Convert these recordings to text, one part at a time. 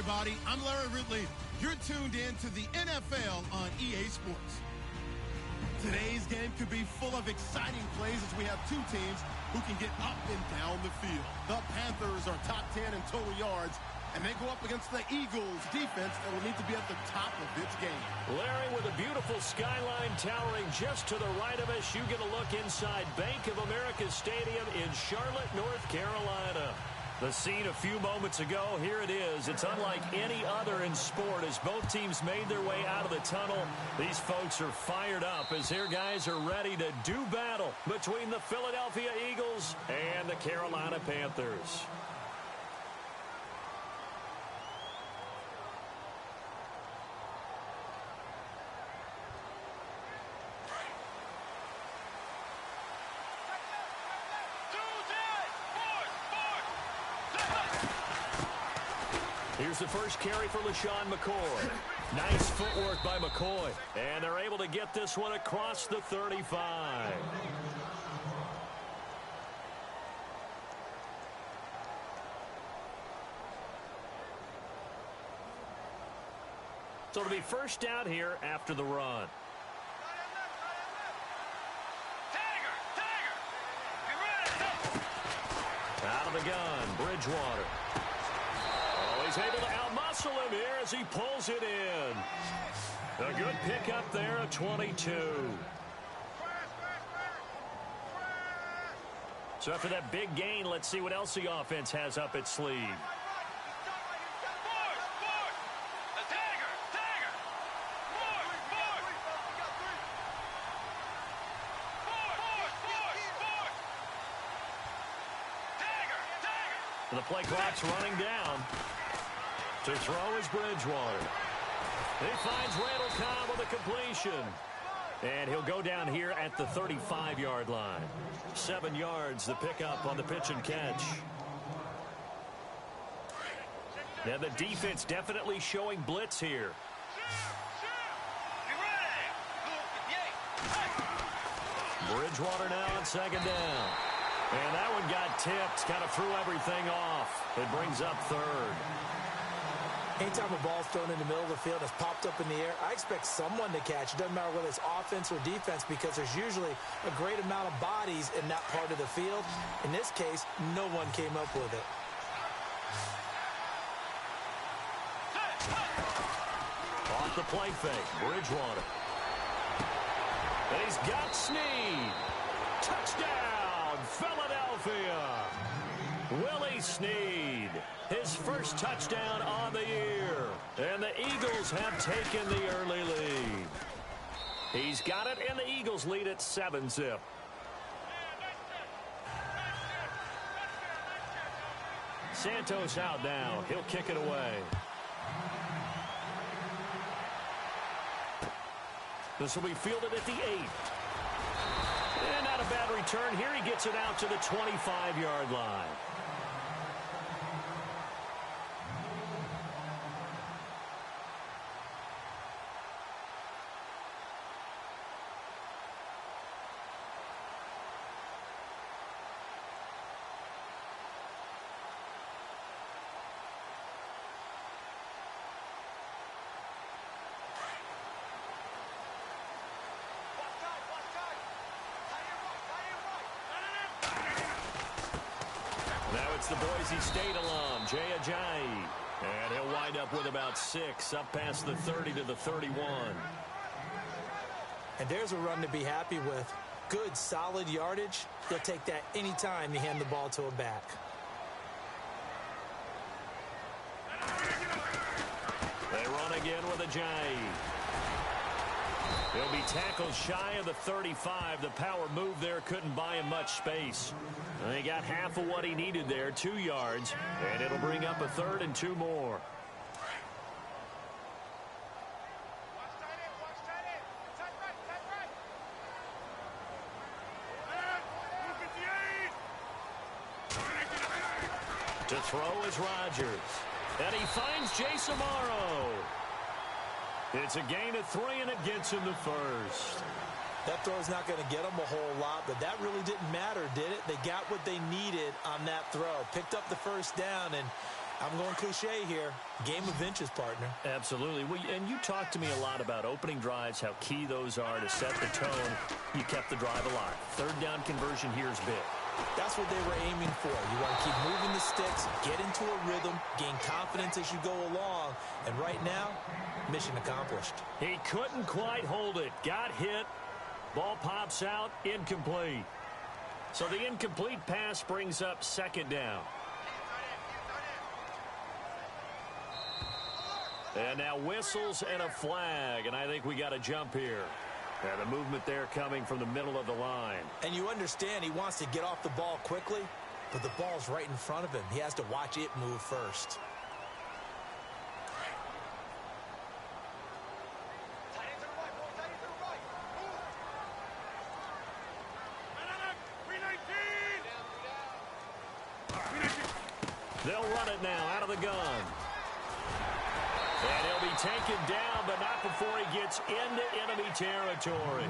everybody. I'm Larry Ridley. You're tuned in to the NFL on EA Sports. Today's game could be full of exciting plays as we have two teams who can get up and down the field. The Panthers are top 10 in total yards, and they go up against the Eagles defense that will need to be at the top of its game. Larry, with a beautiful skyline towering just to the right of us, you get a look inside Bank of America Stadium in Charlotte, North Carolina. The scene a few moments ago, here it is. It's unlike any other in sport as both teams made their way out of the tunnel. These folks are fired up as their guys are ready to do battle between the Philadelphia Eagles and the Carolina Panthers. Here's the first carry for LaShawn McCoy. Nice footwork by McCoy. And they're able to get this one across the 35. So it'll be first down here after the run. Out of the gun, Bridgewater. He's able to outmuscle him here as he pulls it in. A good pickup there at 22. So after that big gain, let's see what else the offense has up its sleeve. The play clock's running down. To throw is Bridgewater. He finds Randall Cobb with a completion. And he'll go down here at the 35-yard line. 7 yards, the pickup on the pitch and catch. Now the defense definitely showing blitz here. Bridgewater now on second down. And that one got tipped, kind of threw everything off. It brings up third. Anytime a ball's thrown in the middle of the field, it's popped up in the air, I expect someone to catch. It doesn't matter whether it's offense or defense because there's usually a great amount of bodies in that part of the field. In this case, no one came up with it. Off the play fake, Bridgewater. And he's got Snead. Touchdown, Philadelphia. Willie Snead, his first touchdown on the year. And the Eagles have taken the early lead. He's got it, and the Eagles lead at 7-zip. Santos out now. He'll kick it away. This will be fielded at the 8. And not a bad return. Here he gets it out to the 25-yard line. It's the Boise State alum, Jay Ajayi. And he'll wind up with about 6, up past the 30 to the 31. And there's a run to be happy with. Good, solid yardage. You'll take that anytime you hand the ball to a back. They run again with Ajayi. He'll be tackled shy of the 35. The power move there couldn't buy him much space. And he got half of what he needed there, 2 yards. And it'll bring up a 3rd and 2 more. To throw is Rodgers. And he finds Jace Amaro. It's a gain of 3, and it gets him the first. That throw's not going to get them a whole lot, but that really didn't matter, did it? They got what they needed on that throw. Picked up the first down, and I'm going cliche here. Game of inches, partner. Absolutely. Well, and you talked to me a lot about opening drives, how key those are to set the tone. You kept the drive alive. Third down conversion here is big. That's what they were aiming for. You want to keep moving the sticks, get into a rhythm, gain confidence as you go along. And right now, mission accomplished. He couldn't quite hold it. Got hit. Ball pops out. Incomplete. So the incomplete pass brings up second down. And now whistles and a flag, and I think we got a jump here. And the movement there coming from the middle of the line. And you understand he wants to get off the ball quickly, but the ball's right in front of him. He has to watch it move first. They'll run it now out of the gun. And he'll be taken down, but not before he gets into enemy territory.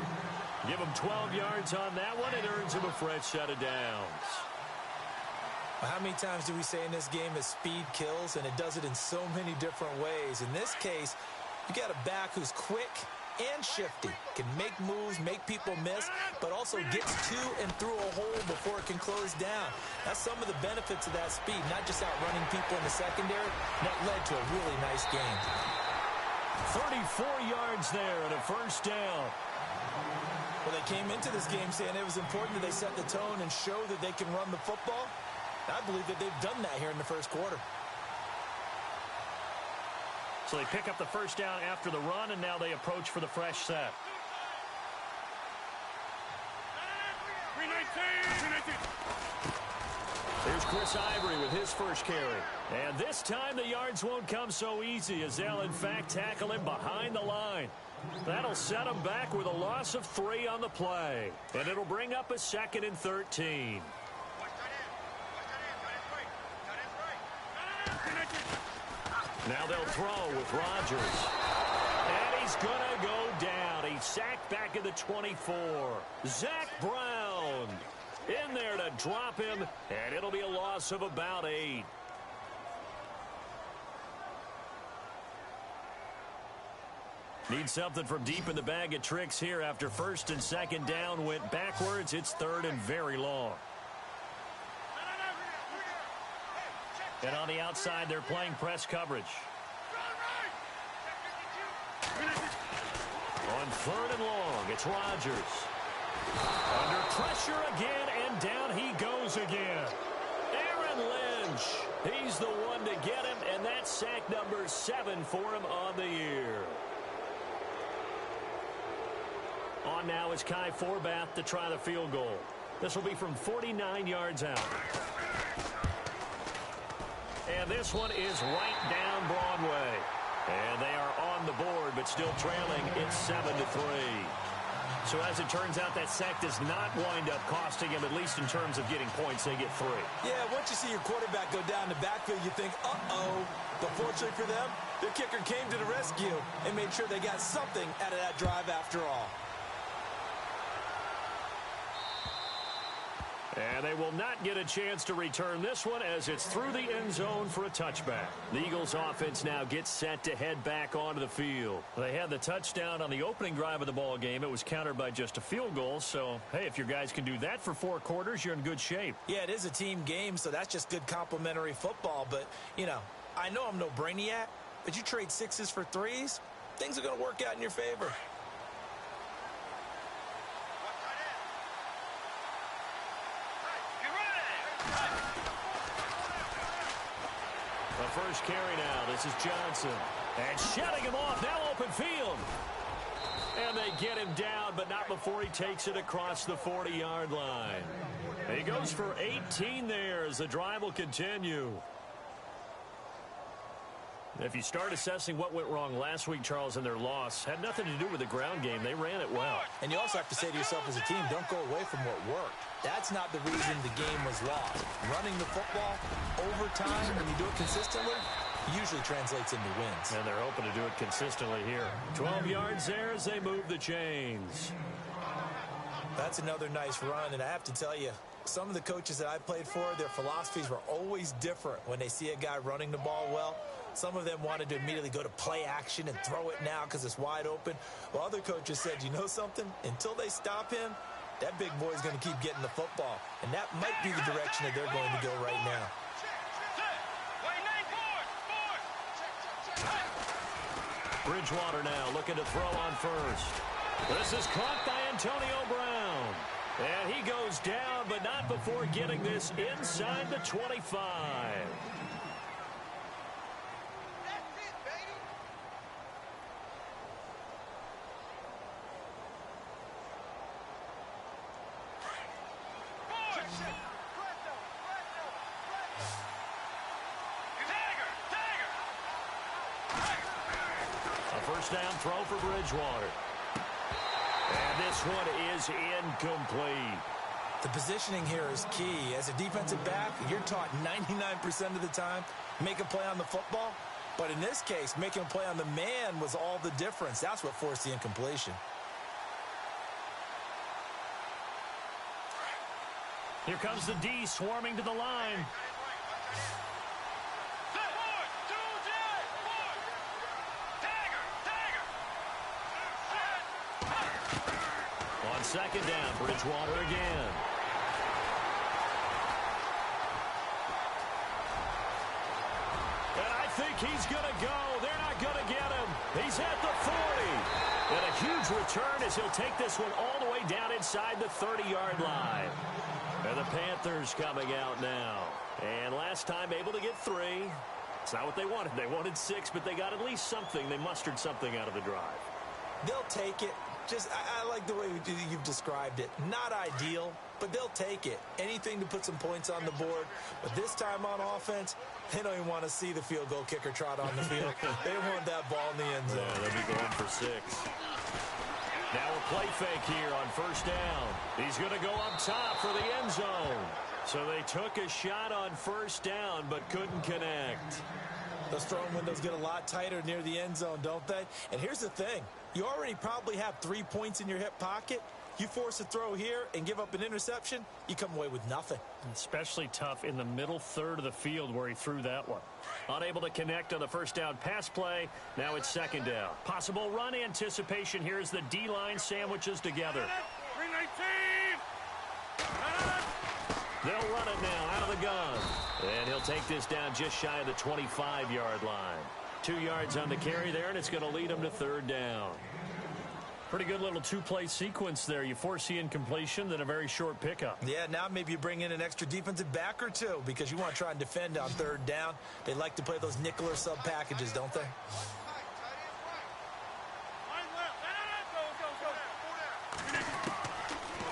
Give him 12 yards on that one. It earns him a fresh set of downs. Well, how many times do we say in this game that speed kills, and it does it in so many different ways? In this case, you got a back who's quick and shifty, can make moves, make people miss, but also gets to and through a hole before it can close down. That's some of the benefits of that speed, not just outrunning people in the secondary. That led to a really nice game. 34 yards there and a first down. Well, they came into this game saying it was important that they set the tone and show that they can run the football. I believe that they've done that here in the first quarter. So they pick up the first down after the run, and now they approach for the fresh set. There's Chris Ivory with his first carry. And this time the yards won't come so easy as they'll, in fact, tackle him behind the line. That'll set him back with a loss of 3 on the play. And it'll bring up a 2nd and 13. Now they'll throw with Rodgers. And he's going to go down. He's sacked back at the 24. Zach Brown in there to drop him, and it'll be a loss of about 8. Need something from deep in the bag of tricks here after first and second down went backwards. It's 3rd and very long. And on the outside, they're playing press coverage. On 3rd and long, it's Rodgers. Under pressure again, and down he goes again. Aaron Lynch, he's the one to get him, and that's sack number 7 for him on the year. On now is Kai Forbath to try the field goal. This will be from 49 yards out. And this one is right down Broadway. And they are on the board, but still trailing. It's 7-3. So as it turns out, that sack does not wind up costing him, at least in terms of getting points. They get 3. Yeah, once you see your quarterback go down the backfield, you think, uh-oh. But fortunately for them, the kicker came to the rescue and made sure they got something out of that drive after all. And they will not get a chance to return this one as it's through the end zone for a touchback. The Eagles offense now gets set to head back onto the field. They had the touchdown on the opening drive of the ball game. It was countered by just a field goal. So, hey, if your guys can do that for 4 quarters, you're in good shape. Yeah, it is a team game, so that's just good complimentary football. But, you know, I know I'm no brainiac, but you trade 6s for 3s, things are going to work out in your favor. The first carry now. This is Johnson. And shutting him off. Now open field. And they get him down, but not before he takes it across the 40-yard line. He goes for 18 there as the drive will continue. If you start assessing what went wrong last week, Charles, in their loss, had nothing to do with the ground game. They ran it well. And you also have to say to yourself as a team, don't go away from what worked. That's not the reason the game was lost. Running the football over time, when you do it consistently, usually translates into wins. And they're hoping to do it consistently here. 12 yards there as they move the chains. That's another nice run, and I have to tell you, Some of the coaches that I played for, their philosophies were always different when they see a guy running the ball well. Some of them wanted to immediately go to play action and throw it now because it's wide open. While other coaches said, you know something? Until they stop him, that big boy's going to keep getting the football. And that might be the direction that they're going to go right now. Bridgewater now looking to throw on first. This is caught by Antonio Brown. And he goes down, but not before getting this inside the 25. A first down throw for Bridgewater. And this one is incomplete. The positioning here is key. As a defensive back, you're taught 99% of the time, make a play on the football. But in this case, making a play on the man was all the difference. That's what forced the incompletion. Here comes the D swarming to the line. On second down, Bridgewater again. And I think he's going to go. They're not going to get him. He's at the 40. And a huge return as he'll take this one all the way down inside the 30-yard line. And the Panthers coming out now. And last time able to get 3. It's not what they wanted. They wanted 6, but they got at least something. They mustered something out of the drive. They'll take it. I like the way you've described it. Not ideal, but they'll take it. Anything to put some points on the board. But this time on offense, they don't even want to see the field goal kicker trot on the field. They want that ball in the end zone. Yeah, they'll be going for 6. Now a play fake here on first down. He's going to go up top for the end zone. So they took a shot on first down, but couldn't connect. Those throwing windows get a lot tighter near the end zone, don't they? And here's the thing. You already probably have 3 points in your hip pocket. You force a throw here and give up an interception, you come away with nothing. Especially tough in the middle third of the field where he threw that one. Unable to connect on the first down pass play. Now it's second down. Possible run anticipation here as the D-line sandwiches together. They'll run it now out of the gun. And he'll take this down just shy of the 25-yard line. 2 yards on the carry there, and it's going to lead him to third down. Pretty good little 2-play sequence there. You force the incompletion, then a very short pickup. Yeah, now maybe you bring in an extra defensive back or 2 because you want to try and defend on third down. They like to play those nickel or sub packages, don't they?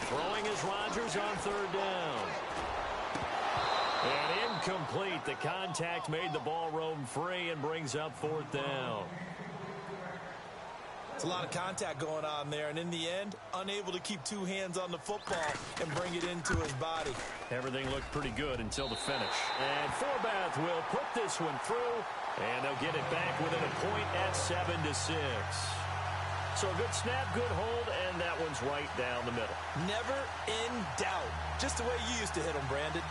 Throwing is Rodgers on third down. And incomplete. The contact made the ball roam free and brings up fourth down. It's a lot of contact going on there, and in the end, unable to keep 2 hands on the football and bring it into his body. Everything looked pretty good until the finish. And Forbath will put this one through, and they'll get it back within a point at 7-6. So a good snap, good hold, and that one's right down the middle. Never in doubt. Just the way you used to hit them, Brandon.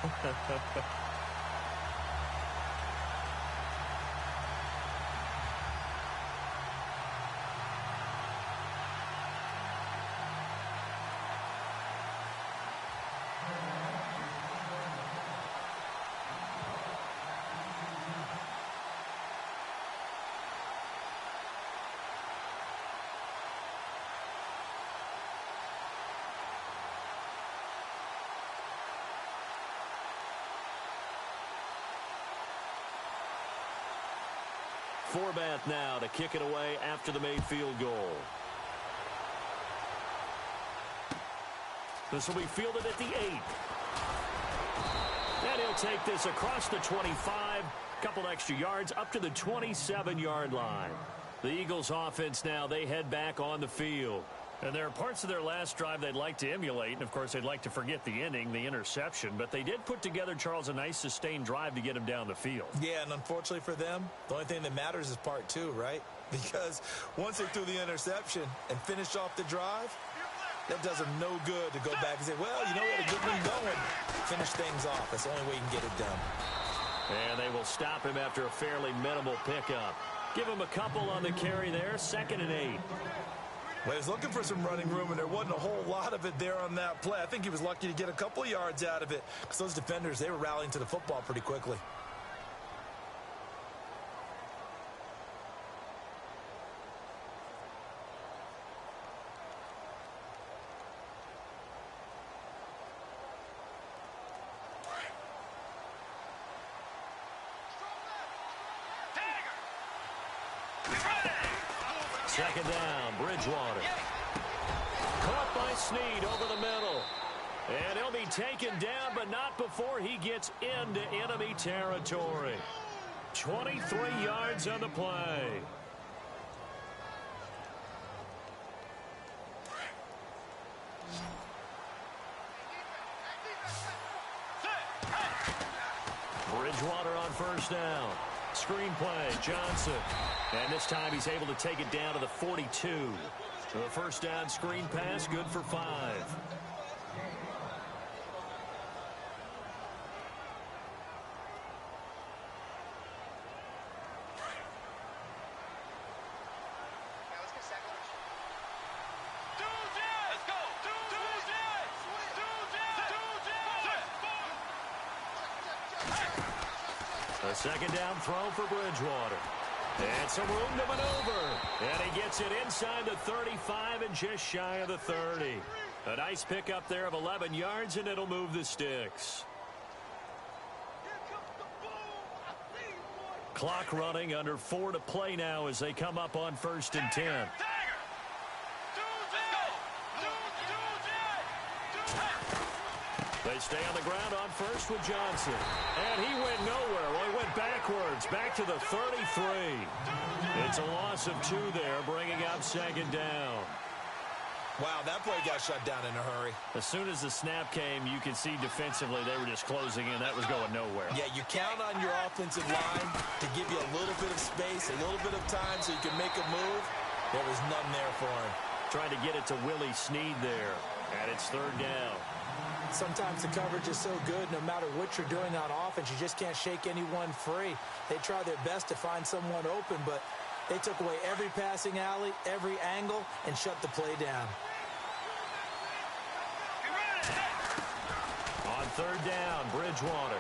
Forbath now to kick it away after the made field goal. This will be fielded at the 8. And he'll take this across the 25, couple extra yards up to the 27-yard line. The Eagles offense now, they head back on the field. And there are parts of their last drive they'd like to emulate, and of course they'd like to forget the inning, the interception, but they did put together, Charles, a nice sustained drive to get him down the field. Yeah, and unfortunately for them, the only thing that matters is part 2, right? Because once they threw the interception and finished off the drive, That does them no good to go back and say, well, you know, we had a good one going. Finish things off. That's the only way you can get it done. And they will stop him after a fairly minimal pickup. Give him a couple on the carry there, 2nd and 8. Well, he was looking for some running room, and there wasn't a whole lot of it there on that play. I think he was lucky to get a couple of yards out of it because those defenders, they were rallying to the football pretty quickly. Second down, Bridgewater. Caught by Snead over the middle. And he'll be taken down, but not before he gets into enemy territory. 23 yards on the play. Bridgewater on first down. Screen play, Johnson. And this time he's able to take it down to the 42. So the first down screen pass, good for 5. A second down throw for Bridgewater. And some room to maneuver. And he gets it inside the 35 and just shy of the 30. A nice pickup there of 11 yards, and it'll move the sticks. Clock running, under 4 to play now as they come up on 1st and 10. They stay on the ground on first with Johnson. And he went nowhere. Well, he went backwards, back to the 33. It's a loss of 2 there, bringing up 2nd down. Wow, that play got shut down in a hurry. As soon as the snap came, you could see defensively they were just closing in. That was going nowhere. Yeah, you count on your offensive line to give you a little bit of space, a little bit of time so you can make a move. There was none there for him. Trying to get it to Willie Snead there. And it's 3rd down. Sometimes the coverage is so good, no matter what you're doing on offense, you just can't shake anyone free. They try their best to find someone open, but they took away every passing alley, every angle, and shut the play down. On 3rd down, Bridgewater.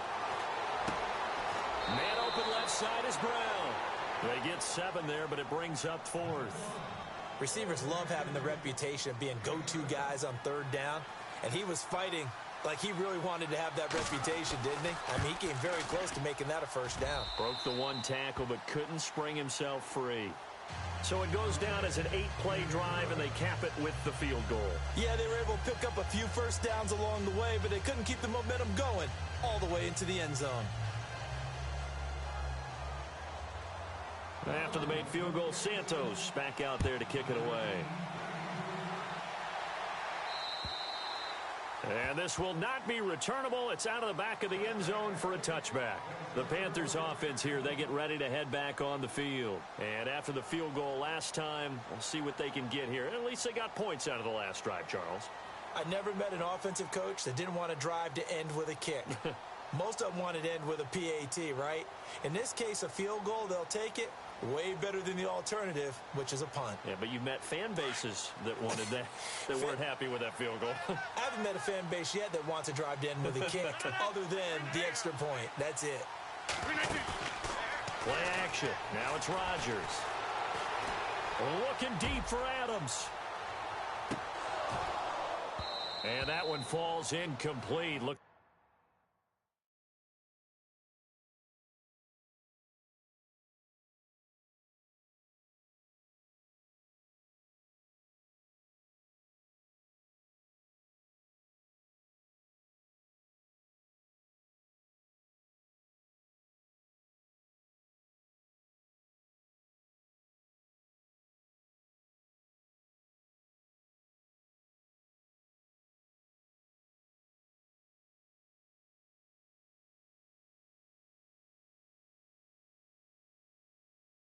Man open left side is Brown. They get 7 there, but it brings up 4th. Receivers love having the reputation of being go-to guys on 3rd down. And he was fighting like he really wanted to have that reputation, didn't he? I mean, he came very close to making that a 1st down. Broke the 1 tackle, but couldn't spring himself free. So it goes down as an 8-play drive, and they cap it with the field goal. Yeah, they were able to pick up a few 1st downs along the way, but they couldn't keep the momentum going all the way into the end zone. After the made field goal, Santos back out there to kick it away. And this will not be returnable. It's out of the back of the end zone for a touchback. The Panthers offense here, they get ready to head back on the field. And after the field goal last time, we'll see what they can get here. At least they got points out of the last drive, Charles. I never met an offensive coach that didn't want to drive to end with a kick. Most of them wanted to end with a PAT, right? In this case, a field goal, they'll take it. Way better than the alternative, which is a punt. Yeah, but you met fan bases that wanted that, that weren't happy with that field goal. I haven't met a fan base yet that wants to drive to end with a kick other than the extra point. That's it. Play action. Now it's Rodgers. Looking deep for Adams. And that one falls incomplete. Look.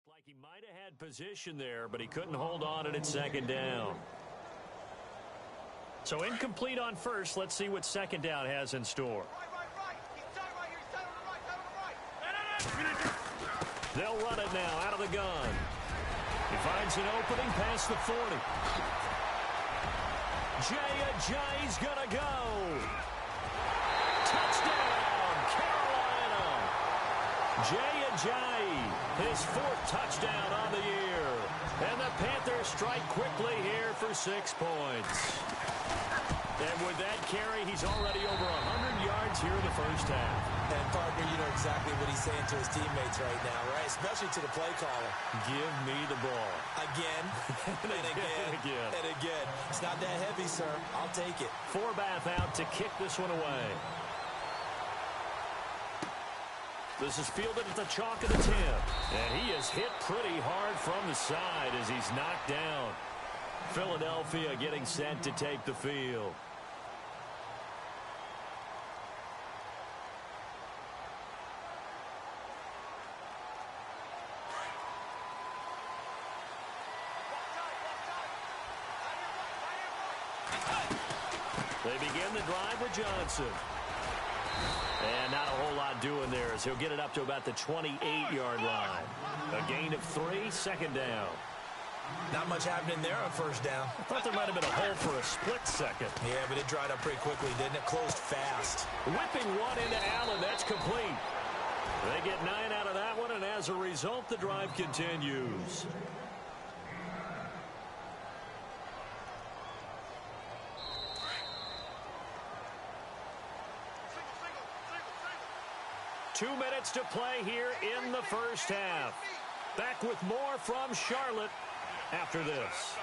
Like he might have had position there, but he couldn't hold on at 2nd down. So incomplete on first. Let's see what second down has in store. They'll run it now out of the gun. He finds an opening past the 40. Jay's going to go. Touchdown, Carolina. Jay, his 4th touchdown on the year. And the Panthers strike quickly here for 6 points. And with that carry, he's already over 100 yards here in the first half. And, partner, you know exactly what he's saying to his teammates right now, right? Especially to the play caller. Give me the ball. Again, and again, and again. It's not that heavy, sir. I'll take it. Forbath out to kick this one away. This is fielded at the chalk of the 10. And he is hit pretty hard from the side as he's knocked down. Philadelphia getting set to take the field. They begin the drive with Johnson. And not a whole lot doing there as he'll get it up to about the 28-yard line. A gain of 3, second down. Not much happening there on first down. I thought there might have been a hole for a split second. Yeah, but it dried up pretty quickly, didn't it? Closed fast. Whipping one into Allen. That's complete. They get 9 out of that one, and as a result, the drive continues. Two minutes to play here in the first half. Back with more from Charlotte after this.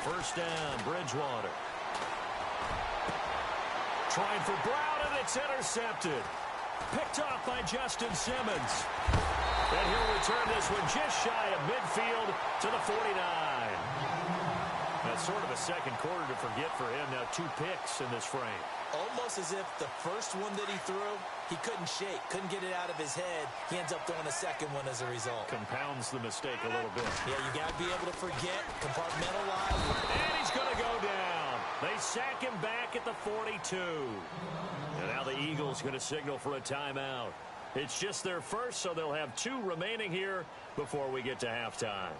First down, Bridgewater. Trying for Brown, and it's intercepted. Picked off by Justin Simmons. And he'll return this one just shy of midfield to the 49. That's sort of a second quarter to forget for him. Now 2 picks in this frame. Almost as if the first one that he threw, he couldn't shake, couldn't get it out of his head. He ends up throwing a second one as a result. Compounds the mistake a little bit. Yeah, you got to be able to forget, compartmentalize. And he's going to go down. They sack him back at the 42. And now the Eagles going to signal for a timeout. It's just their first, so they'll have 2 remaining here before we get to halftime.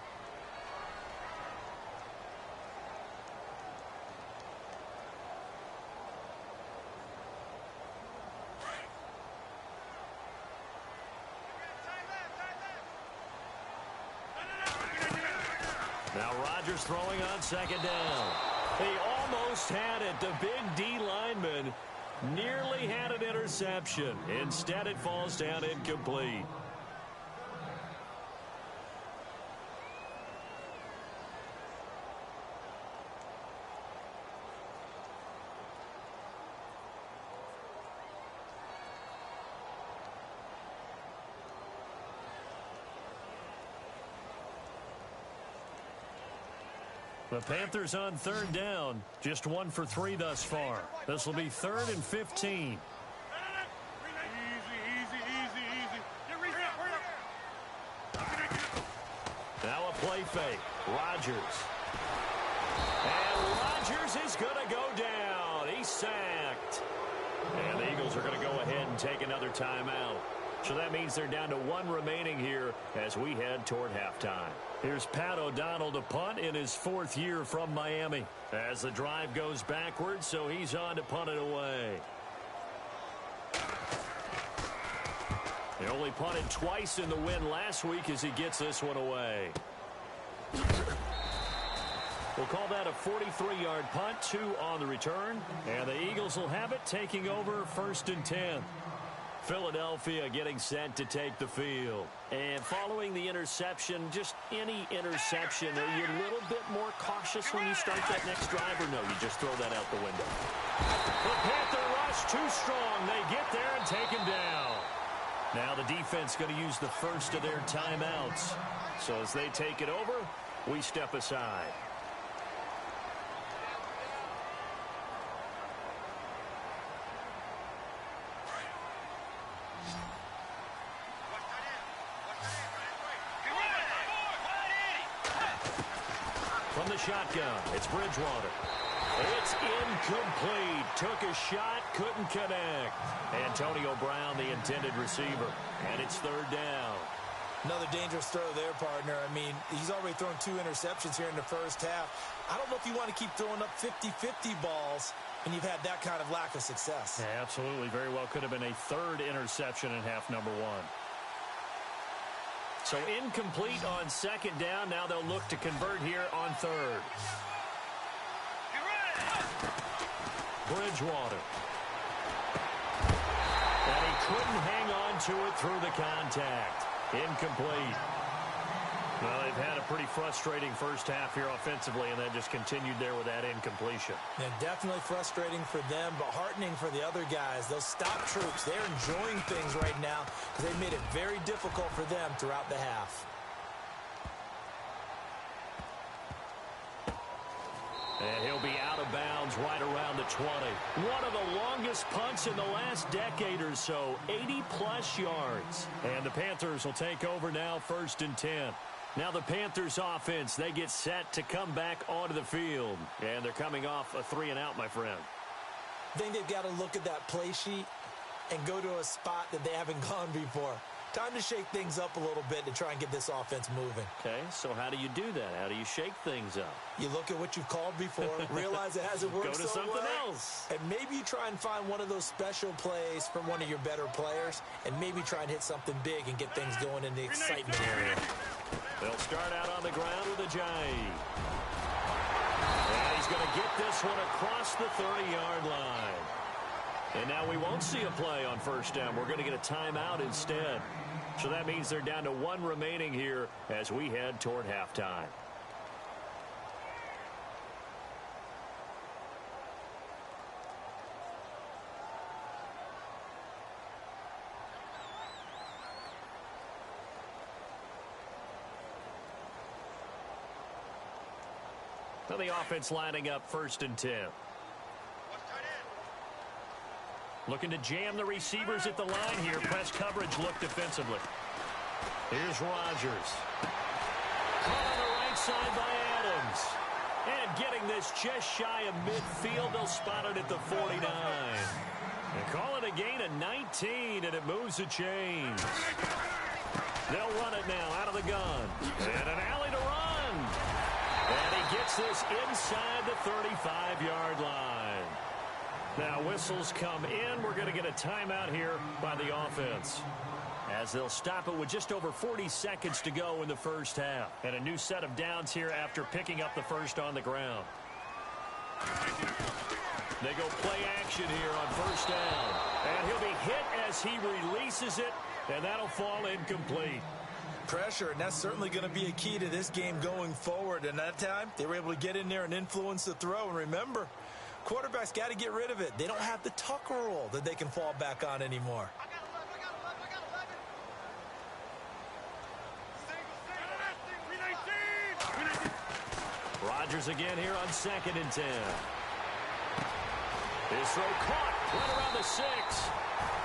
Now Rodgers throwing on second down. He almost had it. The big D lineman nearly had an interception. Instead, it falls down incomplete. The Panthers on third down. Just 1 for 3 thus far. This will be 3rd and 15. Now a play fake. Rodgers. And Rodgers is going to go down. He's sacked. And the Eagles are going to go ahead and take another timeout. So that means they're down to 1 remaining here as we head toward halftime. Here's Pat O'Donnell to punt in his 4th year from Miami. As the drive goes backwards, so he's on to punt it away. He only punted twice in the win last week as he gets this one away. We'll call that a 43-yard punt, 2 on the return. And the Eagles will have it, taking over 1st and 10. Philadelphia getting set to take the field. And following the interception, just any interception, are you a little bit more cautious when you start that next drive, or no, you just throw that out the window? The Panther rush too strong. They get there and take him down. Now the defense going to use the first of their timeouts. So as they take it over, we step aside. from the shotgun. It's Bridgewater. It's incomplete. Took a shot, couldn't connect. Antonio Brown, the intended receiver. And it's third down. Another dangerous throw there, partner. I mean, he's already thrown 2 interceptions here in the first half. I don't know if you want to keep throwing up 50-50 balls when you've had that kind of lack of success. Yeah, absolutely. Very well could have been a third interception in half number 1. So incomplete on second down. Now they'll look to convert here on third. Bridgewater. And he couldn't hang on to it through the contact. Incomplete. Well, they've had a pretty frustrating first half here offensively, and then just continued there with that incompletion. Yeah, definitely frustrating for them, but heartening for the other guys. Those stop troops, they're enjoying things right now because they've made it very difficult for them throughout the half. And he'll be out of bounds right around the 20. One of the longest punts in the last decade or so, 80-plus yards. And the Panthers will take over now, 1st and 10. Now the Panthers offense, they get set to come back onto the field. And they're coming off a 3-and-out, my friend. I think they've got to look at that play sheet and go to a spot that they haven't gone before. Time to shake things up a little bit to try and get this offense moving. Okay, so how do you do that? How do you shake things up? You look at what you've called before, realize it hasn't worked so well. Go to something else. And maybe you try and find one of those special plays from one of your better players, and maybe try and hit something big and get things going in the excitement area. They'll start out on the ground with a J. And he's going to get this one across the 30-yard line. And now we won't see a play on first down. We're going to get a timeout instead. So that means they're down to 1 remaining here as we head toward halftime. So the offense lining up 1st and 10. Looking to jam the receivers at the line here. Press coverage look defensively. Here's Rodgers. Caught on the right side by Adams. And getting this just shy of midfield. They'll spot it at the 49. They call it a gain of 19, and it moves the chains. They'll run it now out of the gun. And an alley to run. And he gets this inside the 35-yard line. Now whistles come in. We're going to get a timeout here by the offense, as they'll stop it with just over 40 seconds to go in the first half. And a new set of downs here after picking up the first on the ground. They go play action here on first down. And he'll be hit as he releases it, and that'll fall incomplete. Pressure, and that's certainly going to be a key to this game going forward. And that time, they were able to get in there and influence the throw. And remember, quarterbacks got to get rid of it. They don't have the Tucker rule that they can fall back on anymore. Rodgers again here on 2nd and 10. His throw caught right around the 6.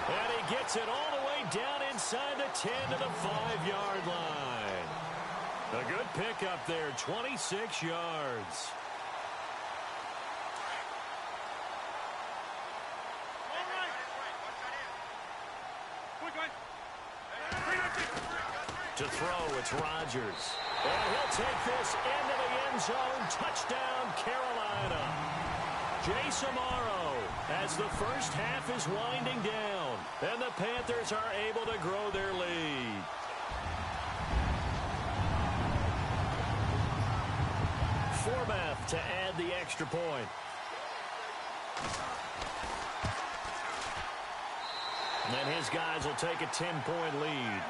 And he gets it all the way down inside the 10 to the 5-yard line. A good pickup there, 26 yards. To throw, it's Rodgers. And he'll take this into the end zone. Touchdown, Carolina. Jay Samaro, as the first half is winding down, and the Panthers are able to grow their lead. Forbath to add the extra point. And his guys will take a 10-point lead.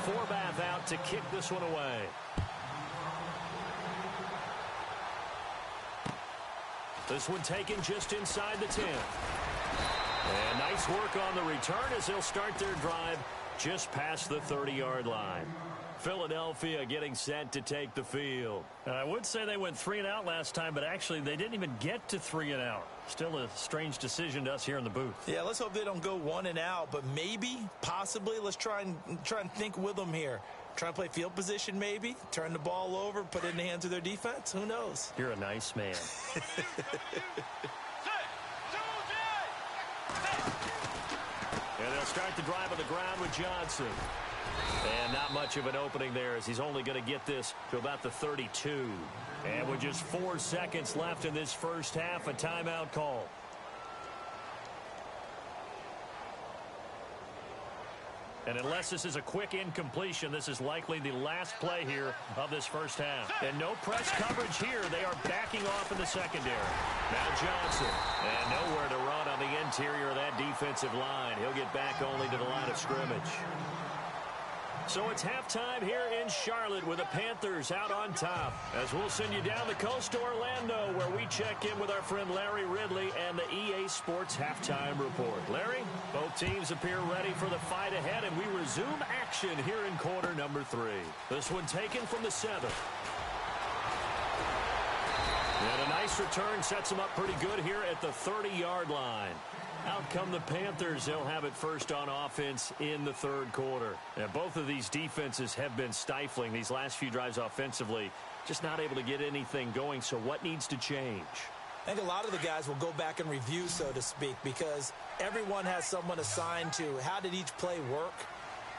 Forbath out to kick this one away. This one taken just inside the 10. And nice work on the return as they'll start their drive just past the 30-yard line. Philadelphia getting set to take the field. I would say they went 3 and out last time, but actually they didn't even get to 3 and out. Still a strange decision to us here in the booth. Yeah, let's hope they don't go 1 and out, but maybe, possibly, let's try and think with them here. Try and play field position maybe, turn the ball over, put it in the hands of their defense. Who knows? You're a nice man. And they'll start the drive on the ground with Johnson. And not much of an opening there as he's only going to get this to about the 32. And with just 4 seconds left in this first half, a timeout call. And unless this is a quick incompletion, this is likely the last play here of this first half. And no press coverage here. They are backing off in the secondary. Now Johnson. And nowhere to run on the interior of that defensive line. He'll get back only to the line of scrimmage. So it's halftime here in Charlotte with the Panthers out on top. As we'll send you down the coast to Orlando where we check in with our friend Larry Ridley and the EA Sports Halftime Report. Larry, both teams appear ready for the fight ahead, and we resume action here in quarter number 3. This one taken from the 7. And a nice return sets them up pretty good here at the 30-yard line. Out come the Panthers. They'll have it first on offense in the third quarter. And both of these defenses have been stifling these last few drives offensively. Just not able to get anything going. So what needs to change? I think a lot of the guys will go back and review, so to speak, because everyone has someone assigned to how did each play work.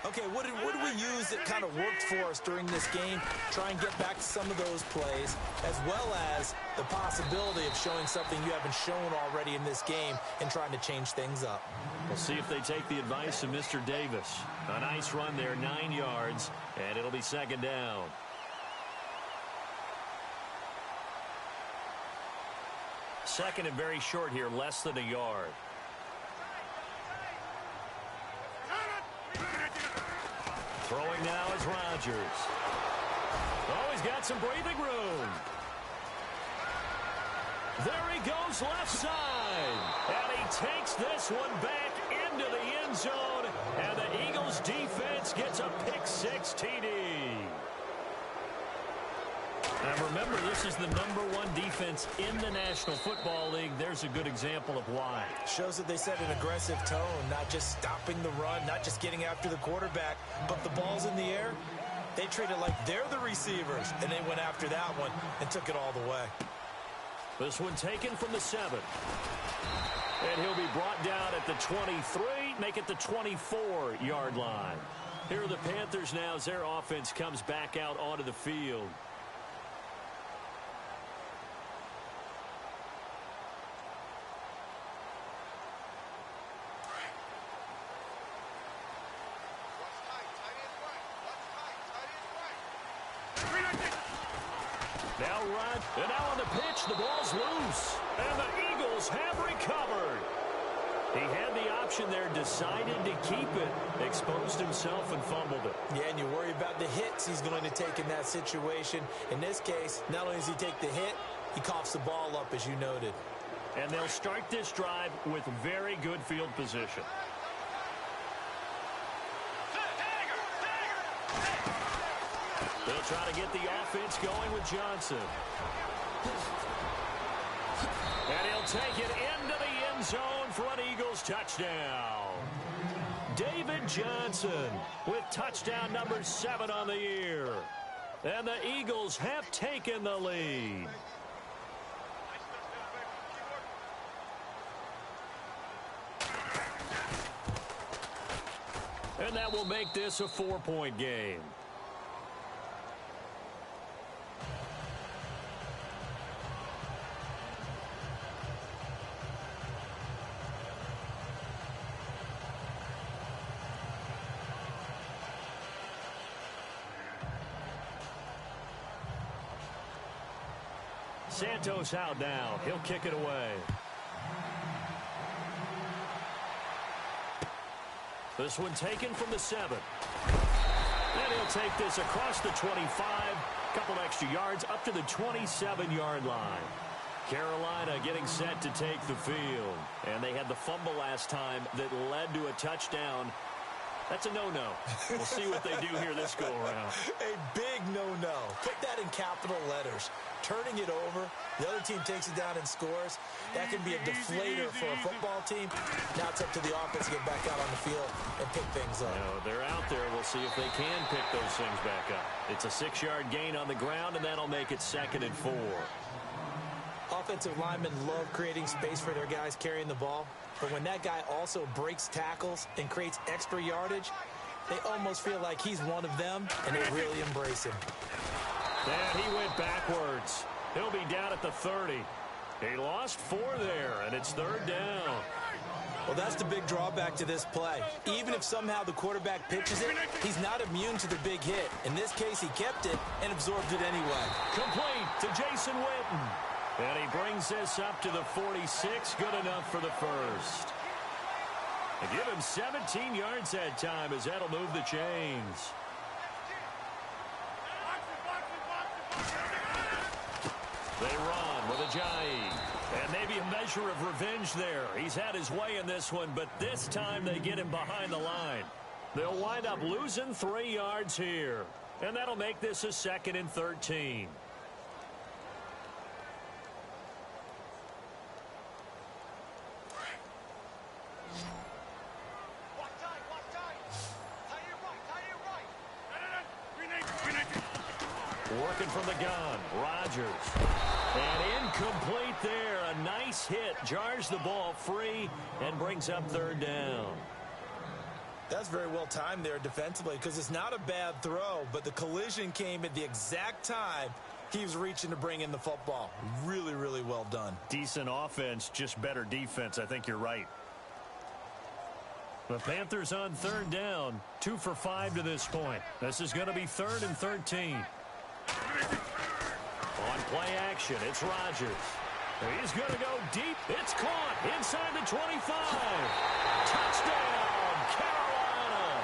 Okay, what did we use that kind of worked for us during this game? Try and get back to some of those plays, as well as the possibility of showing something you haven't shown already in this game and trying to change things up. We'll see if they take the advice of Mr. Davis. A nice run there, 9 yards, and it'll be second down. Second and very short here, less than a yard. Throwing now is Rodgers. Oh, he's got some breathing room. There he goes left side. And he takes this one back into the end zone. And the Eagles defense gets a pick-6 TD. Now remember, this is the #1 defense in the National Football League. There's a good example of why. Shows that they set an aggressive tone, not just stopping the run, not just getting after the quarterback, but the ball's in the air. They treat it like they're the receivers, and they went after that one and took it all the way. This one taken from the 7. And he'll be brought down at the 23, make it the 24-yard line. Here are the Panthers now as their offense comes back out onto the field. And now on the pitch, the ball's loose. And the Eagles have recovered. He had the option there, decided to keep it, exposed himself and fumbled it. Yeah, and you worry about the hits he's going to take in that situation. In this case, not only does he take the hit, he coughs the ball up, as you noted. And they'll start this drive with very good field position. They'll try to get the offense going with Johnson. And he'll take it into the end zone for an Eagles touchdown. David Johnson with touchdown number 7 on the year. And the Eagles have taken the lead. And that will make this a 4-point game. Santos out now. He'll kick it away. This one taken from the 7. And he'll take this across the 25. Couple extra yards up to the 27-yard line. Carolina getting set to take the field. And they had the fumble last time that led to a touchdown. That's a no-no. We'll see what they do here this go-around. A big no-no. Put that in capital letters. Turning it over, the other team takes it down and scores. That can be a deflator for a football team. Now it's up to the offense to get back out on the field and pick things up. They're out there. We'll see if they can pick those things back up. It's a 6-yard gain on the ground, and that'll make it 2nd and 4. Offensive linemen love creating space for their guys carrying the ball. But when that guy also breaks tackles and creates extra yardage, they almost feel like he's one of them, and they really embrace him. And he went backwards. He'll be down at the 30. He lost 4 there, and it's 3rd down. Well, that's the big drawback to this play. Even if somehow the quarterback pitches it, he's not immune to the big hit. In this case, he kept it and absorbed it anyway. Complete to Jason Witten. And he brings this up to the 46. Good enough for the first. They give him 17 yards that time as that'll move the chains. They run with Ajayi. And maybe a measure of revenge there. He's had his way in this one, but this time they get him behind the line. They'll wind up losing 3 yards here. And that'll make this a 2nd and 13. Working from the gun, Rodgers. And incomplete there. A nice hit. Jars the ball free and brings up 3rd down. That's very well timed there defensively because it's not a bad throw, but the collision came at the exact time he was reaching to bring in the football. Really, really well done. Decent offense, just better defense. I think you're right. The Panthers on 3rd down. 2 for 5 to this point. This is going to be 3rd and 13. On play action, it's Rodgers. He's going to go deep. It's caught inside the 25. Touchdown, Carolina.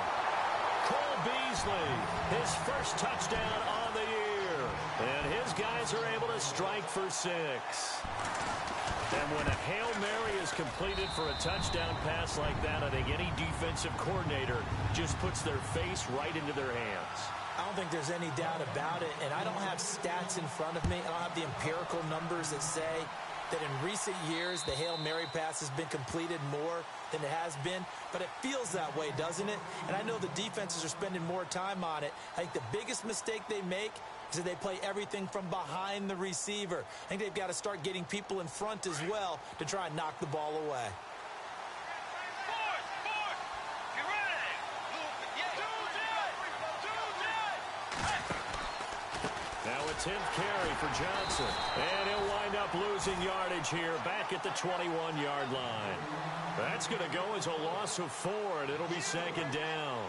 Cole Beasley, his first touchdown on the year. And his guys are able to strike for 6. And when a Hail Mary is completed for a touchdown pass like that, I think any defensive coordinator just puts their face right into their hands. I don't think there's any doubt about it, and I don't have stats in front of me. I don't have the empirical numbers that say that in recent years the Hail Mary pass has been completed more than it has been, but it feels that way, doesn't it? And I know the defenses are spending more time on it. I think the biggest mistake they make is that they play everything from behind the receiver. I think they've got to start getting people in front as well to try and knock the ball away. Now a 10th carry for Johnson. And he'll wind up losing yardage here back at the 21-yard line. That's going to go as a loss of 4, and it'll be 2nd down.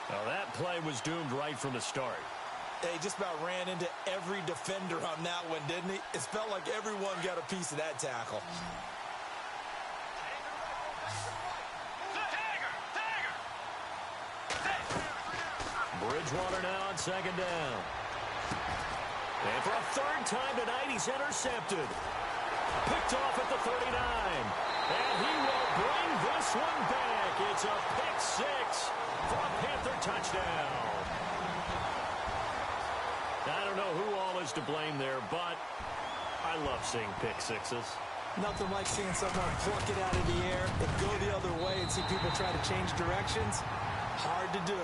Now that play was doomed right from the start. He just about ran into every defender on that one, didn't he? It felt like everyone got a piece of that tackle. Bridgewater now on 2nd down. And for a 3rd time tonight, he's intercepted. Picked off at the 39. And he will bring this one back. It's a pick-6 for a Panther touchdown. I don't know who all is to blame there, but I love seeing pick-6s. Nothing like seeing someone pluck it out of the air and go the other way and see people try to change directions. Hard to do.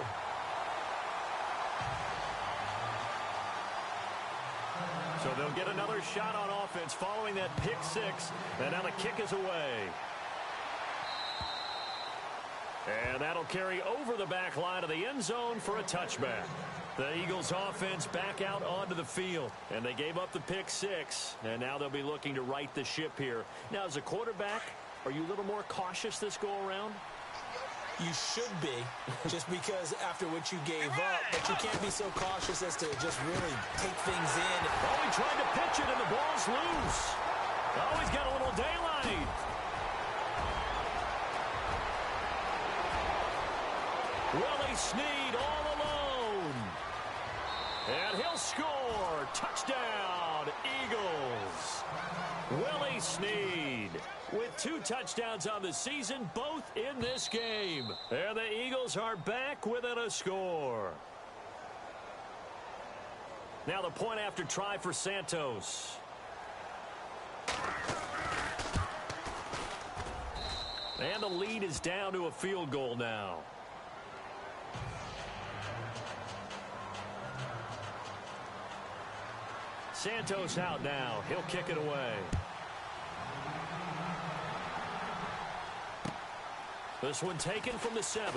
So they'll get another shot on offense following that pick-6, and now the kick is away. And that'll carry over the back line of the end zone for a touchback. The Eagles offense back out onto the field, and they gave up the pick-6, and now they'll be looking to right the ship here. Now, as a quarterback, are you a little more cautious this go-around? You should be, just because after what you gave up, but you can't be so cautious as to just really take things in. Oh, he tried to pitch it, and the ball's loose. Oh, he's got a little daylight. Willie Snead all alone. And he'll score. Touchdown, Eagles. Willie Snead with 2 touchdowns on the season, both in this game. And the Eagles are back within a score. Now the point after try for Santos. And the lead is down to a field goal now. Santos out now. He'll kick it away. This one taken from the 7.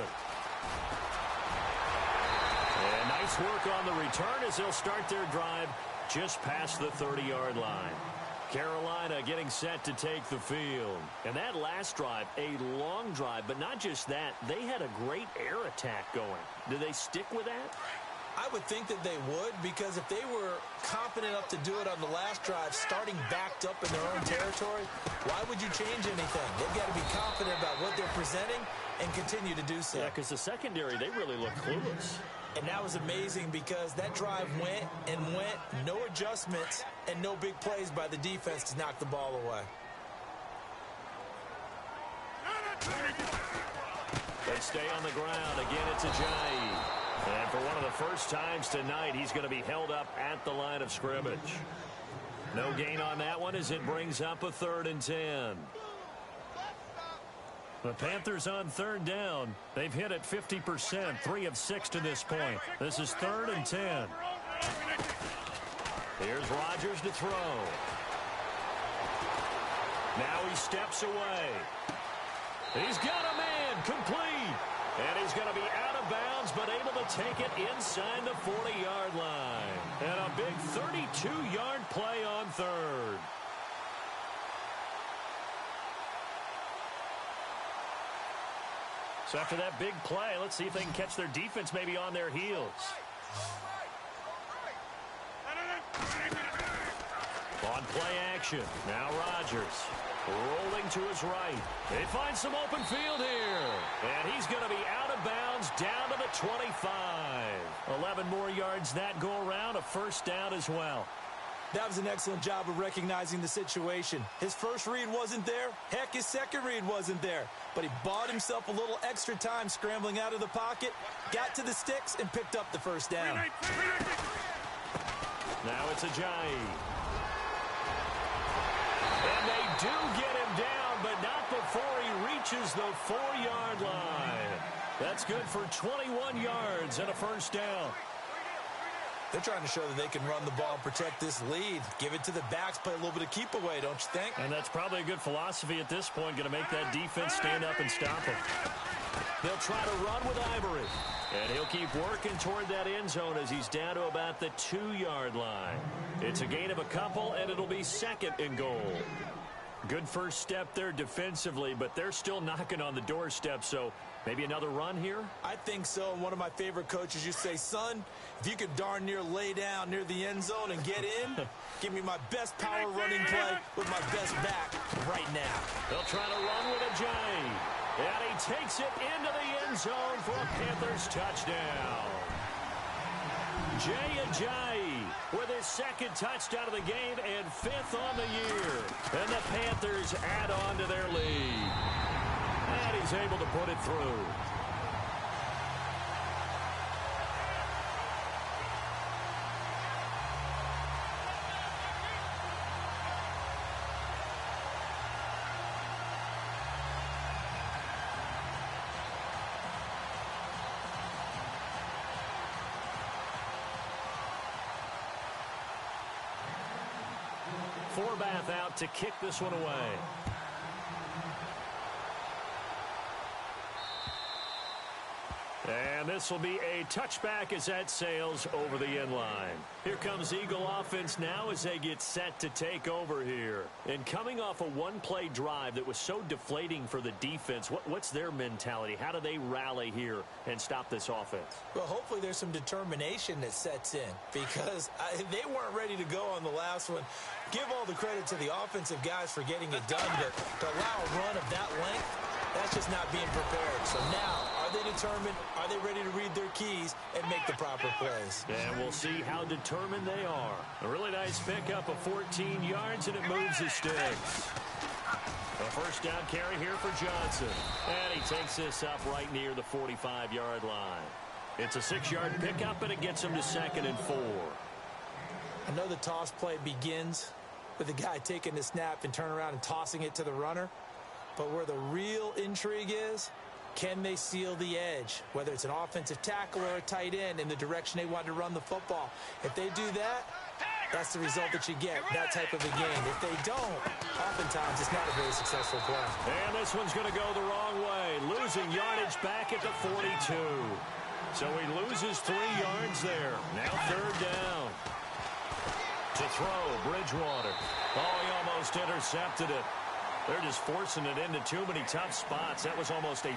And nice work on the return as they'll start their drive just past the 30-yard line. Carolina getting set to take the field. And that last drive, a long drive, but not just that. They had a great air attack going. Do they stick with that? I would think that they would, because if they were confident enough to do it on the last drive, starting backed up in their own territory, why would you change anything? They've got to be confident about what they're presenting and continue to do so. Yeah, because the secondary, they really look clueless. And that was amazing because that drive went and went, no adjustments, and no big plays by the defense to knock the ball away. They stay on the ground. Again, it's Ajayi. And for one of the first times tonight, he's going to be held up at the line of scrimmage. No gain on that one as it brings up a 3rd and 10. The Panthers on 3rd down. They've hit it 50%, 3 of 6 to this point. This is 3rd and 10. Here's Rodgers to throw. Now he steps away. He's got a man, complete. And he's going to be out of bounds, but able to take it inside the 40-yard line. And a big 32-yard play on 3rd. So after that big play, let's see if they can catch their defense maybe on their heels. On play action, now Rodgers. Rolling to his right. They find some open field here. And he's going to be out of bounds down to the 25. 11 more yards that go around. A 1st down as well. That was an excellent job of recognizing the situation. His first read wasn't there. Heck, his second read wasn't there. But he bought himself a little extra time scrambling out of the pocket, got to the sticks, and picked up the 1st down. Now it's Ajayi. And they do get him down, but not before he reaches the 4-yard line. That's good for 21 yards and a 1st down. They're trying to show that they can run the ball and protect this lead. Give it to the backs, play a little bit of keep away, don't you think? And that's probably a good philosophy at this point, going to make that defense stand up and stop him. They'll try to run with Ivory. And he'll keep working toward that end zone as he's down to about the 2-yard line. It's a gain of a couple, and it'll be 2nd and goal. Good first step there defensively, but they're still knocking on the doorstep, so maybe another run here? I think so. And one of my favorite coaches used to say, son, if you could darn near lay down near the end zone and get in, give me my best power running play with my best back right now. They'll try to run with Ajayi. And he takes it into the end zone for a Panthers touchdown. Jay Ajayi with his 2nd touchdown of the game and 5th on the year. And the Panthers add on to their lead. And he's able to put it through. Forbath out to kick this one away. And this will be a touchback as that sails over the end line. Here comes Eagle offense now as they get set to take over here. And coming off a one-play drive that was so deflating for the defense, what's their mentality? How do they rally here and stop this offense? Well, hopefully there's some determination that sets in because they weren't ready to go on the last one. Give all the credit to the offensive guys for getting it done, but to allow a run of that length, that's just not being prepared. So now, are Are they determined? Are they ready to read their keys and make the proper plays? And we'll see how determined they are. A really nice pickup of 14 yards, and it moves the sticks. A first down carry here for Johnson. And he takes this up right near the 45-yard line. It's a 6-yard pickup, and it gets him to 2nd and 4. I know the toss play begins with the guy taking the snap and turning around and tossing it to the runner. But where the real intrigue is, can they seal the edge, whether it's an offensive tackle or a tight end, in the direction they want to run the football? If they do that, that's the result that you get, that type of a game. If they don't, oftentimes it's not a very successful play. And this one's going to go the wrong way, losing yardage back at the 42. So he loses 3 yards there. Now 3rd down. To throw, Bridgewater. Oh, he almost intercepted it. They're just forcing it into too many tough spots. That was almost a...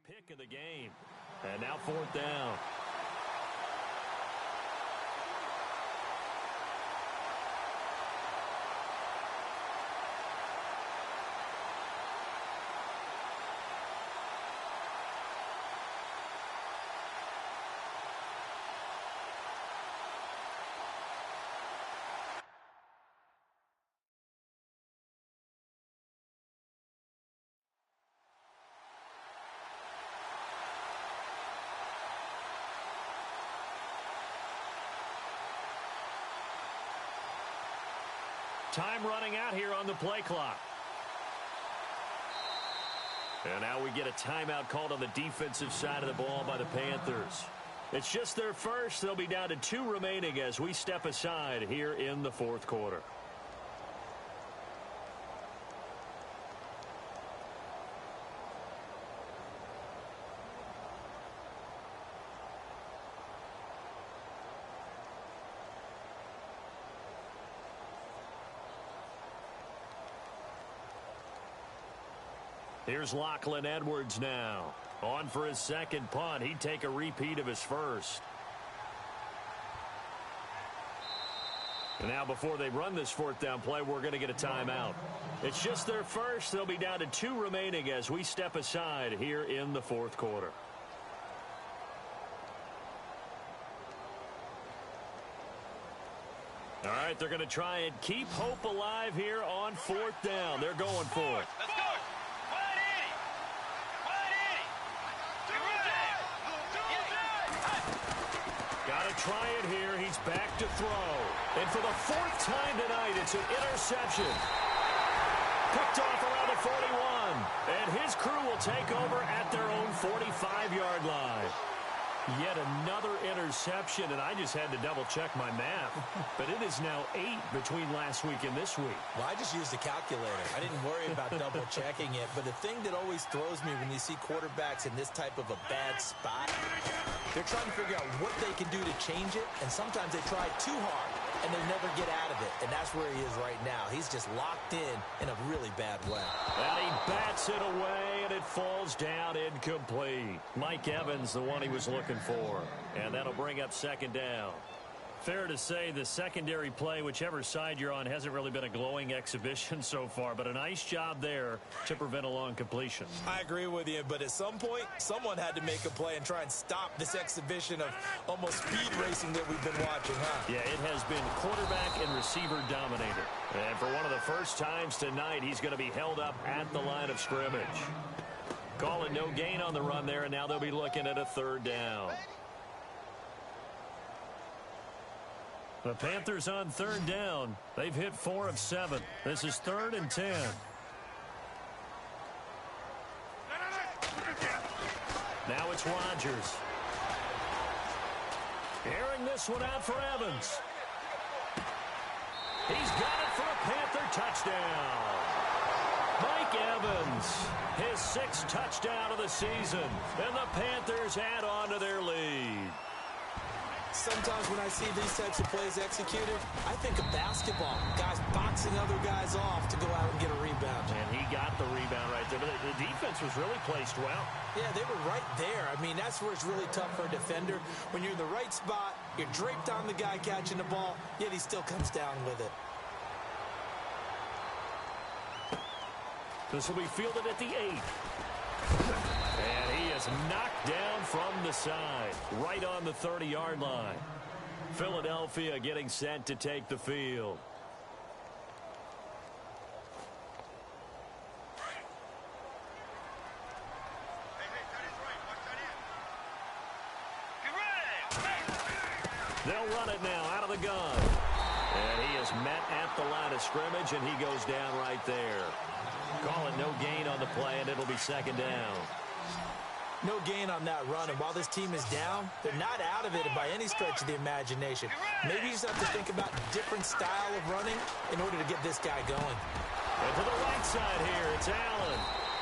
pick of the game. And now 4th down. Time running out here on the play clock. And now we get a timeout called on the defensive side of the ball by the Panthers. It's just their first. They'll be down to 2 remaining as we step aside here in the 4th quarter. Here's Lachlan Edwards now. On for his 2nd punt. He'd take a repeat of his first. And now before they run this 4th down play, we're going to get a timeout. It's just their first. They'll be down to 2 remaining as we step aside here in the 4th quarter. All right, they're going to try and keep hope alive here on 4th down. They're going for it. Try it here. He's back to throw. And for the 4th time tonight, it's an interception. Picked off around the 41. And his crew will take over at their own 45-yard line. Yet another interception, and I just had to double-check my math. But it is now 8 between last week and this week. Well, I just used a calculator. I didn't worry about double-checking it. But the thing that always throws me when you see quarterbacks in this type of a bad spot, they're trying to figure out what they can do to change it, and sometimes they try too hard, and they never get out of it. And that's where he is right now. He's just locked in a really bad way. And he bats it away, and it falls down incomplete. Mike Evans, the one he was looking for. And that'll bring up 2nd down. Fair to say the secondary play, whichever side you're on, hasn't really been a glowing exhibition so far, but a nice job there to prevent a long completion. I agree with you, but at some point, someone had to make a play and try and stop this exhibition of almost speed racing that we've been watching, huh? Yeah, it has been quarterback and receiver dominated. And for one of the first times tonight, he's going to be held up at the line of scrimmage. Calling no gain on the run there, and now they'll be looking at a 3rd down. The Panthers on 3rd down. They've hit 4 of 7. This is 3rd and 10. Now it's Rodgers. Airing this one out for Evans. He's got it for a Panther touchdown. Mike Evans, his 6th touchdown of the season, and the Panthers add on to their lead. Sometimes when I see these types of plays executed, I think of basketball. Guys boxing other guys off to go out and get a rebound. And he got the rebound right there. But the defense was really placed well. Yeah, they were right there. I mean, that's where it's really tough for a defender. When you're in the right spot, you're draped on the guy catching the ball, yet he still comes down with it. This will be fielded at the 8. And he is knocked down from the side, right on the 30-yard line. Philadelphia getting set to take the field. They'll run it now out of the gun. And he is met at the line of scrimmage, and he goes down right there. Call it no gain on the play, and it'll be 2nd down. No gain on that run, and while this team is down, they're not out of it by any stretch of the imagination. Maybe you just have to think about a different style of running in order to get this guy going. And to the right side here, it's Allen.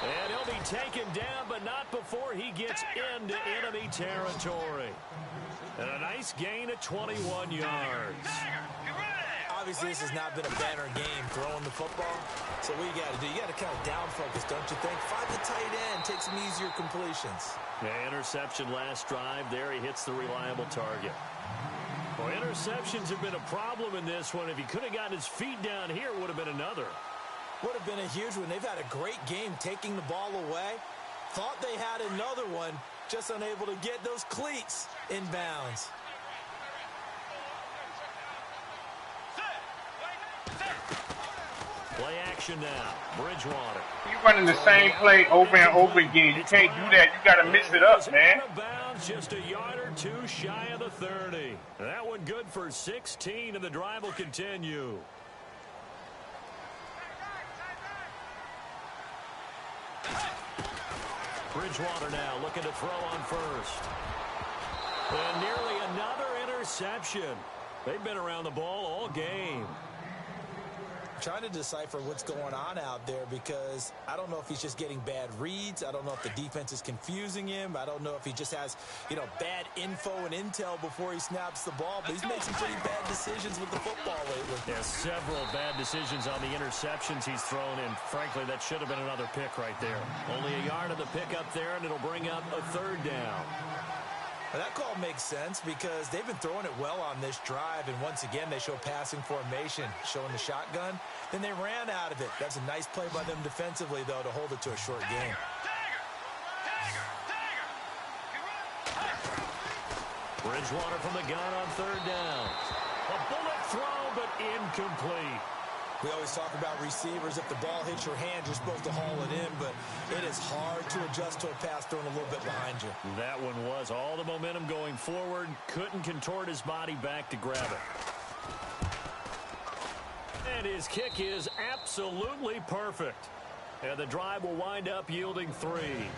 And he'll be taken down, but not before he gets into enemy territory. And a nice gain of 21 yards. Obviously, this has not been a banner game throwing the football. So what you got to do, you got to kind of down focus, don't you think? Find the tight end, take some easier completions. Yeah, interception last drive. There he hits the reliable target. Well, interceptions have been a problem in this one. If he could have gotten his feet down here, it would have been another. Would have been a huge one. They've had a great game taking the ball away. Thought they had another one, just unable to get those cleats in bounds. Play action now. Bridgewater. You're running the same play over and over again. You can't do that. You got to mix it up, man. Out of bounds, just a yard or two shy of the 30. That one good for 16, and the drive will continue. Bridgewater now looking to throw on first. And nearly another interception. They've been around the ball all game. Trying to decipher what's going on out there because I don't know if he's just getting bad reads. I don't know if the defense is confusing him. I don't know if he just has, bad info and intel before he snaps the ball. But he's made some pretty bad decisions with the football lately. Yeah, several bad decisions on the interceptions he's thrown in. Frankly, that should have been another pick right there. Only a yard of the pick up there, and it'll bring up a 3rd down. Now, that call makes sense because they've been throwing it well on this drive, and once again, they show passing formation, showing the shotgun. Then they ran out of it. That's a nice play by them defensively, though, to hold it to a short game. Bridgewater from the gun on 3rd down. A bullet throw, but incomplete. We always talk about receivers. If the ball hits your hand, you're supposed to haul it in, but it is hard to adjust to a pass thrown a little bit behind you. That one was all the momentum going forward. Couldn't contort his body back to grab it. And his kick is absolutely perfect. And the drive will wind up yielding 3.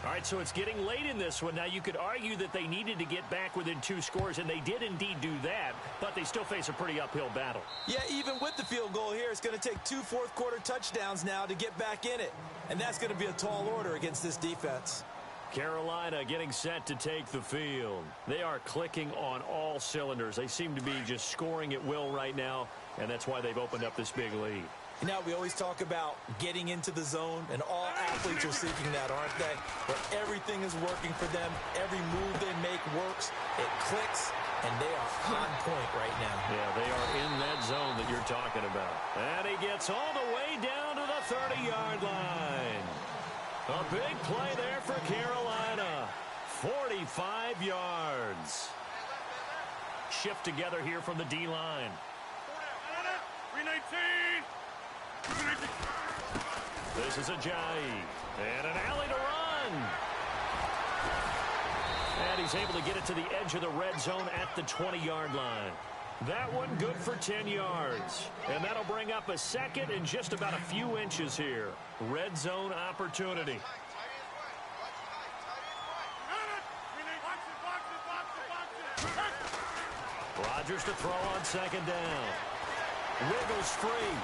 All right, so it's getting late in this one. Now, you could argue that they needed to get back within 2 scores, and they did indeed do that, but they still face a pretty uphill battle. Yeah, even with the field goal here, it's going to take 2 fourth-quarter touchdowns now to get back in it, and that's going to be a tall order against this defense. Carolina getting set to take the field. They are clicking on all cylinders. They seem to be just scoring at will right now, and that's why they've opened up this big lead. Now, we always talk about getting into the zone, and all athletes are seeking that, aren't they? Where everything is working for them, every move they make works, it clicks, and they are on point right now. Yeah, they are in that zone that you're talking about. And he gets all the way down to the 30-yard line. A big play there for Carolina. 45 yards. Shift together here from the D-line. 319. This is Ajayi. And an alley to run. And he's able to get it to the edge of the red zone at the 20-yard line. That one good for 10 yards. And that'll bring up a 2nd and just about a few inches here. Red zone opportunity. Rodgers to throw on second down. Wiggles free.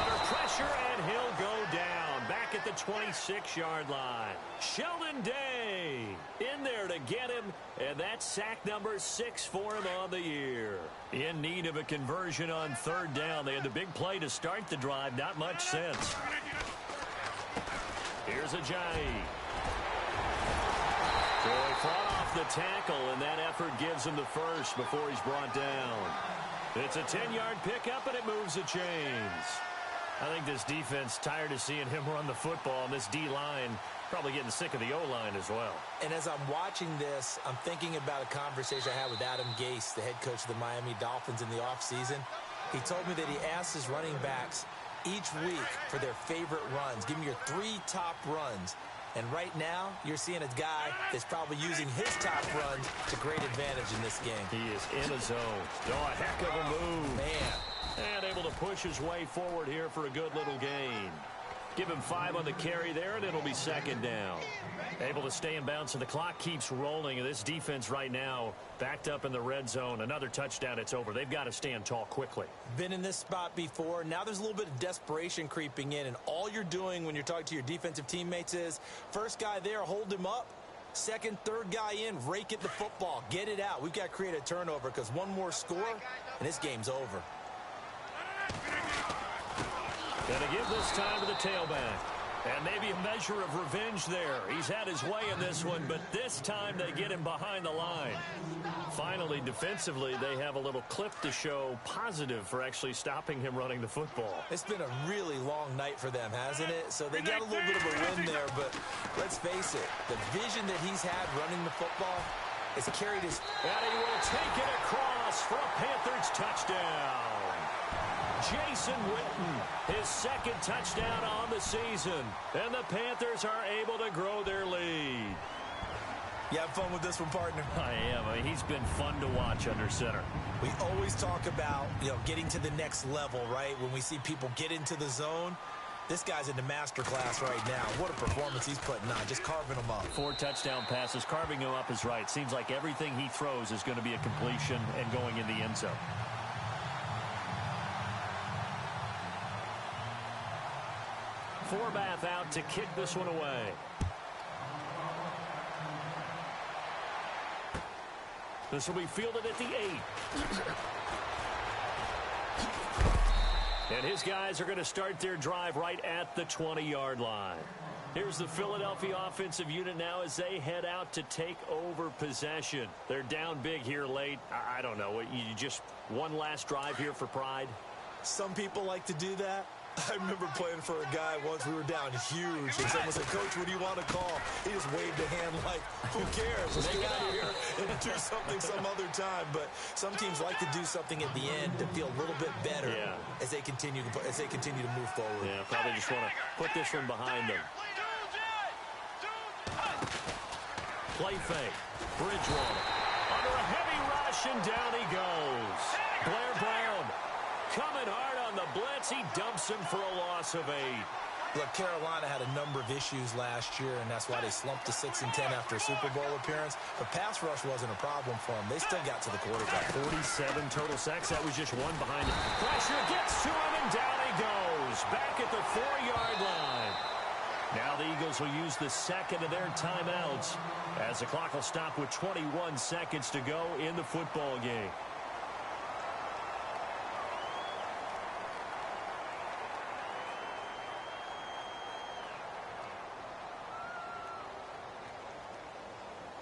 Under pressure, and he'll go down. Back at the 26-yard line. Sheldon Day in there to get him, and that's sack number 6 for him on the year. In need of a conversion on third down. They had the big play to start the drive. Not much sense. Here's Ajayi. So he fought off the tackle, and that effort gives him the first before he's brought down. It's a 10-yard pickup, and it moves the chains. I think this defense tired of seeing him run the football, and this D-line probably getting sick of the O-line as well. And as I'm watching this, I'm thinking about a conversation I had with Adam Gase, the head coach of the Miami Dolphins in the offseason. He told me that he asked his running backs each week for their favorite runs. Give me your 3 top runs. And right now, you're seeing a guy that's probably using his top runs to great advantage in this game. He is in a zone. Oh, a heck of a move. Man. And able to push his way forward here for a good little gain. Give him 5 on the carry there, and it'll be second down. Able to stay in bounds, and the clock keeps rolling. This defense right now backed up in the red zone. Another touchdown, it's over. They've got to stand tall quickly. Been in this spot before. Now there's a little bit of desperation creeping in, and all you're doing when you're talking to your defensive teammates is first guy there, hold him up. Second, third guy in, rake at the football. Get it out. We've got to create a turnover because one more score, and this game's over. Going to give this time to the tailback. And maybe a measure of revenge there. He's had his way in this one, but this time they get him behind the line. Finally, defensively, they have a little clip to show positive for actually stopping him running the football. It's been a really long night for them, hasn't it? So they got a little bit of a win there, but let's face it, the vision that he's had running the football has carried his... And he will take it across for a Panthers touchdown. Jason Witten, his second touchdown on the season. And the Panthers are able to grow their lead. You have fun with this one, partner? I am. I mean, he's been fun to watch under center. We always talk about, getting to the next level, right? When we see people get into the zone, this guy's in the master class right now. What a performance he's putting on, just carving them up. 4 touchdown passes. Carving him up is right. Seems like everything he throws is going to be a completion and going in the end zone. Forbath out to kick this one away. This will be fielded at the 8. And his guys are going to start their drive right at the 20-yard line. Here's the Philadelphia offensive unit now as they head out to take over possession. They're down big here late. I don't know. You just one last drive here for pride? Some people like to do that. I remember playing for a guy once. We were down huge, and someone said, "Coach, what do you want to call?" He just waved a hand like, who cares? Let's get out of here and do something some other time. But some teams like to do something at the end to feel a little bit better as they continue to move forward. Yeah, probably just want to put this one behind them. Play fake. Bridgewater under a heavy rush, and down he goes. Blair Brown coming hard on the blitz. He dumps him for a loss of 8. Look, Carolina had a number of issues last year, and that's why they slumped to 6-10 after a Super Bowl appearance. But pass rush wasn't a problem for them. They still got to the quarterback. 47 total sacks. That was just one behind him. Pressure gets to him, and down he goes. Back at the 4-yard line. Now the Eagles will use the second of their timeouts as the clock will stop with 21 seconds to go in the football game.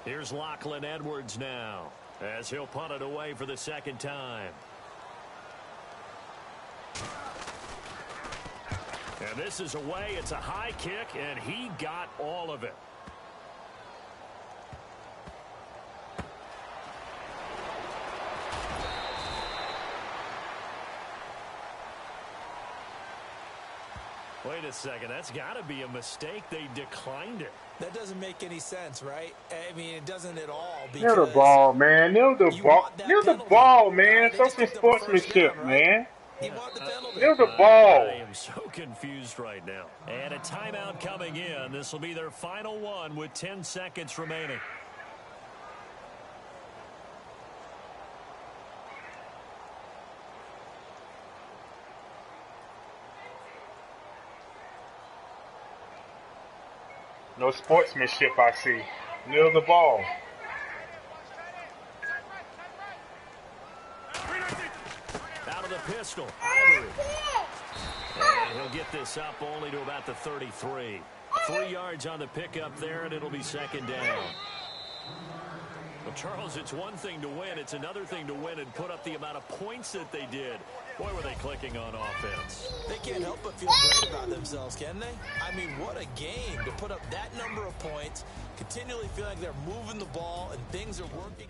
Here's Lachlan Edwards now as he'll punt it away for the second time. And this is away. It's a high kick, and he got all of it. Wait a second. That's got to be a mistake. They declined it. That doesn't make any sense, right? I mean, it doesn't at all. Near the ball, man. Near the ball. Near the ball, man. Something sportsmanship, man. Near the ball. I am so confused right now. And a timeout coming in. This will be their final one with 10 seconds remaining. No sportsmanship, I see. Kneel the ball. Out of the pistol. Ivory. And he'll get this up only to about the 33. 3 yards on the pickup there, and it'll be second down. Well, Charles, it's one thing to win. It's another thing to win and put up the amount of points that they did. Boy, were they clicking on offense. They can't help but feel great about themselves, can they? I mean, what a game to put up that number of points, continually feeling like they're moving the ball and things are working.